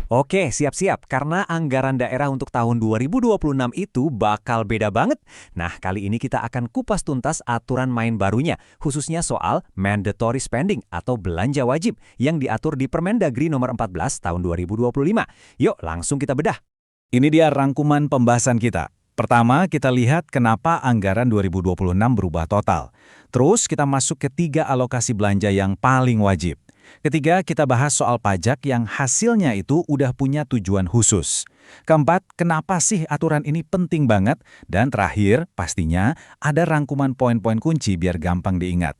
Oke, siap-siap. Karena anggaran daerah untuk tahun 2026 itu bakal beda banget. Nah, kali ini kita akan kupas tuntas aturan main barunya, khususnya soal mandatory spending atau belanja wajib yang diatur di Permendagri nomor 14 tahun 2025. Yuk, langsung kita bedah. Ini dia rangkuman pembahasan kita. Pertama, kita lihat kenapa anggaran 2026 berubah total. Terus, kita masuk ke 3 alokasi belanja yang paling wajib. Ketiga, kita bahas soal pajak yang hasilnya itu udah punya tujuan khusus. Keempat, kenapa sih aturan ini penting banget? Dan terakhir, pastinya ada rangkuman poin-poin kunci biar gampang diingat.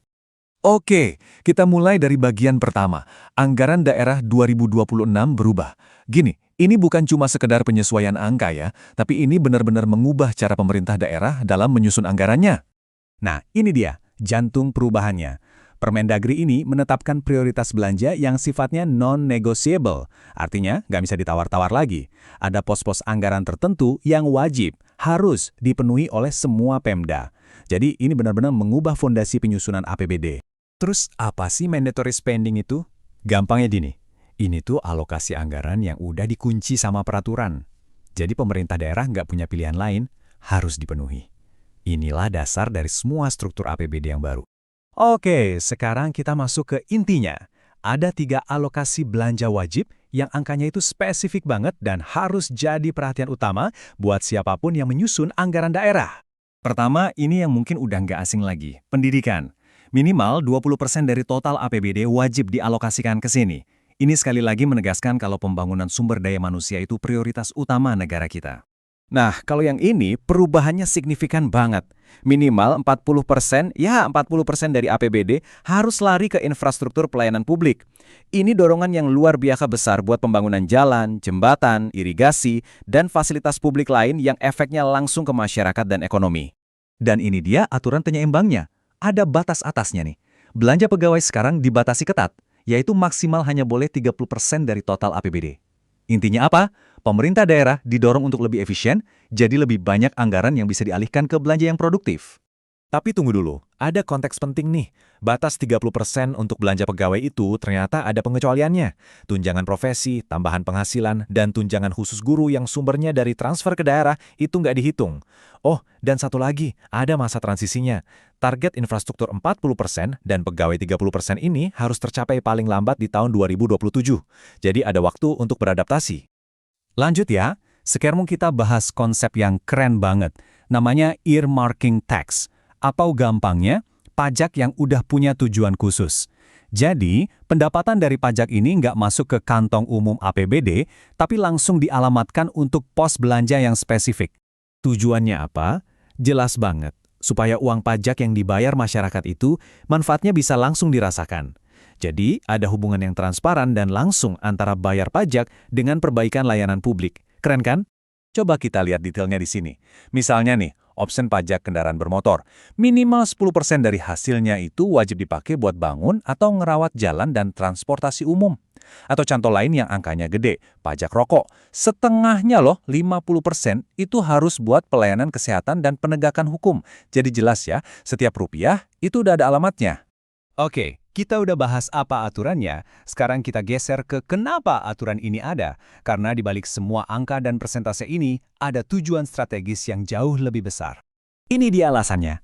Oke, kita mulai dari bagian pertama. Anggaran daerah 2026 berubah. Gini, ini bukan cuma sekedar penyesuaian angka ya, tapi ini benar-benar mengubah cara pemerintah daerah dalam menyusun anggarannya. Nah, ini dia, jantung perubahannya. Permendagri ini menetapkan prioritas belanja yang sifatnya non-negotiable. Artinya, nggak bisa ditawar-tawar lagi. Ada pos-pos anggaran tertentu yang wajib, harus dipenuhi oleh semua Pemda. Jadi, ini benar-benar mengubah fondasi penyusunan APBD. Terus, apa sih mandatory spending itu? Gampangnya gini, ini tuh alokasi anggaran yang udah dikunci sama peraturan. Jadi, pemerintah daerah nggak punya pilihan lain, harus dipenuhi. Inilah dasar dari semua struktur APBD yang baru. Oke, sekarang kita masuk ke intinya. Ada 3 alokasi belanja wajib yang angkanya itu spesifik banget dan harus jadi perhatian utama buat siapapun yang menyusun anggaran daerah. Pertama, ini yang mungkin udah nggak asing lagi, pendidikan. Minimal 20% dari total APBD wajib dialokasikan ke sini. Ini sekali lagi menegaskan kalau pembangunan sumber daya manusia itu prioritas utama negara kita. Nah, kalau yang ini perubahannya signifikan banget. Minimal 40%, ya 40% dari APBD harus lari ke infrastruktur pelayanan publik. Ini dorongan yang luar biasa besar buat pembangunan jalan, jembatan, irigasi, dan fasilitas publik lain yang efeknya langsung ke masyarakat dan ekonomi. Dan ini dia aturan penyeimbangnya. Ada batas atasnya nih. Belanja pegawai sekarang dibatasi ketat, yaitu maksimal hanya boleh 30% dari total APBD. Intinya apa? Pemerintah daerah didorong untuk lebih efisien, jadi lebih banyak anggaran yang bisa dialihkan ke belanja yang produktif. Tapi tunggu dulu, ada konteks penting nih. Batas 30% untuk belanja pegawai itu ternyata ada pengecualiannya. Tunjangan profesi, tambahan penghasilan, dan tunjangan khusus guru yang sumbernya dari transfer ke daerah itu nggak dihitung. Oh, dan satu lagi, ada masa transisinya. Target infrastruktur 40% dan pegawai 30% ini harus tercapai paling lambat di tahun 2027. Jadi ada waktu untuk beradaptasi. Lanjut ya, sekarang kita bahas konsep yang keren banget. Namanya earmarking tax. Atau gampangnya, pajak yang udah punya tujuan khusus. Jadi, pendapatan dari pajak ini nggak masuk ke kantong umum APBD, tapi langsung dialamatkan untuk pos belanja yang spesifik. Tujuannya apa? Jelas banget, supaya uang pajak yang dibayar masyarakat itu manfaatnya bisa langsung dirasakan. Jadi, ada hubungan yang transparan dan langsung antara bayar pajak dengan perbaikan layanan publik. Keren kan? Coba kita lihat detailnya di sini. Misalnya nih, option pajak kendaraan bermotor. Minimal 10% dari hasilnya itu wajib dipakai buat bangun atau ngerawat jalan dan transportasi umum. Atau contoh lain yang angkanya gede, pajak rokok. Setengahnya loh, 50% itu harus buat pelayanan kesehatan dan penegakan hukum. Jadi jelas ya, setiap rupiah itu udah ada alamatnya. Oke, kita udah bahas apa aturannya, sekarang kita geser ke kenapa aturan ini ada. Karena di balik semua angka dan persentase ini, ada tujuan strategis yang jauh lebih besar. Ini dia alasannya.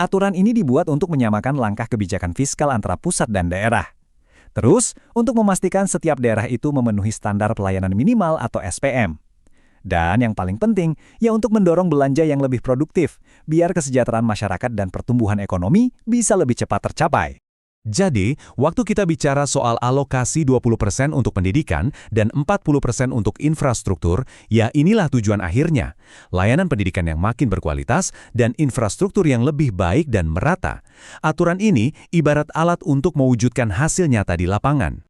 Aturan ini dibuat untuk menyamakan langkah kebijakan fiskal antara pusat dan daerah. Terus, untuk memastikan setiap daerah itu memenuhi standar pelayanan minimal atau SPM. Dan yang paling penting, ya untuk mendorong belanja yang lebih produktif, biar kesejahteraan masyarakat dan pertumbuhan ekonomi bisa lebih cepat tercapai. Jadi, waktu kita bicara soal alokasi 20% untuk pendidikan dan 40% untuk infrastruktur, ya inilah tujuan akhirnya. Layanan pendidikan yang makin berkualitas dan infrastruktur yang lebih baik dan merata. Aturan ini ibarat alat untuk mewujudkan hasil nyata di lapangan.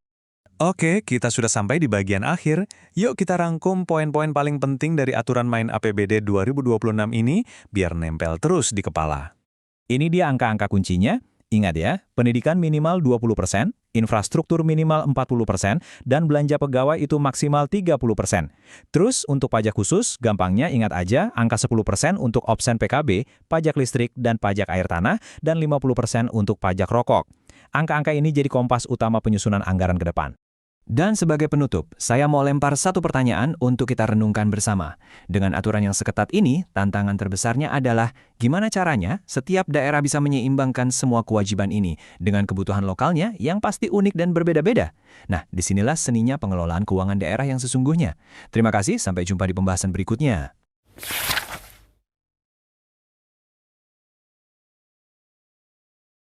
Oke, kita sudah sampai di bagian akhir. Yuk kita rangkum poin-poin paling penting dari aturan main APBD 2026 ini biar nempel terus di kepala. Ini dia angka-angka kuncinya. Ingat ya, pendidikan minimal 20%, infrastruktur minimal 40%, dan belanja pegawai itu maksimal 30%. Terus untuk pajak khusus, gampangnya ingat aja angka 10% untuk opsen PKB, pajak listrik, dan pajak air tanah, dan 50% untuk pajak rokok. Angka-angka ini jadi kompas utama penyusunan anggaran ke depan. Dan sebagai penutup, saya mau lempar satu pertanyaan untuk kita renungkan bersama. Dengan aturan yang seketat ini, tantangan terbesarnya adalah gimana caranya setiap daerah bisa menyeimbangkan semua kewajiban ini dengan kebutuhan lokalnya yang pasti unik dan berbeda-beda. Nah, disinilah seninya pengelolaan keuangan daerah yang sesungguhnya. Terima kasih, sampai jumpa di pembahasan berikutnya.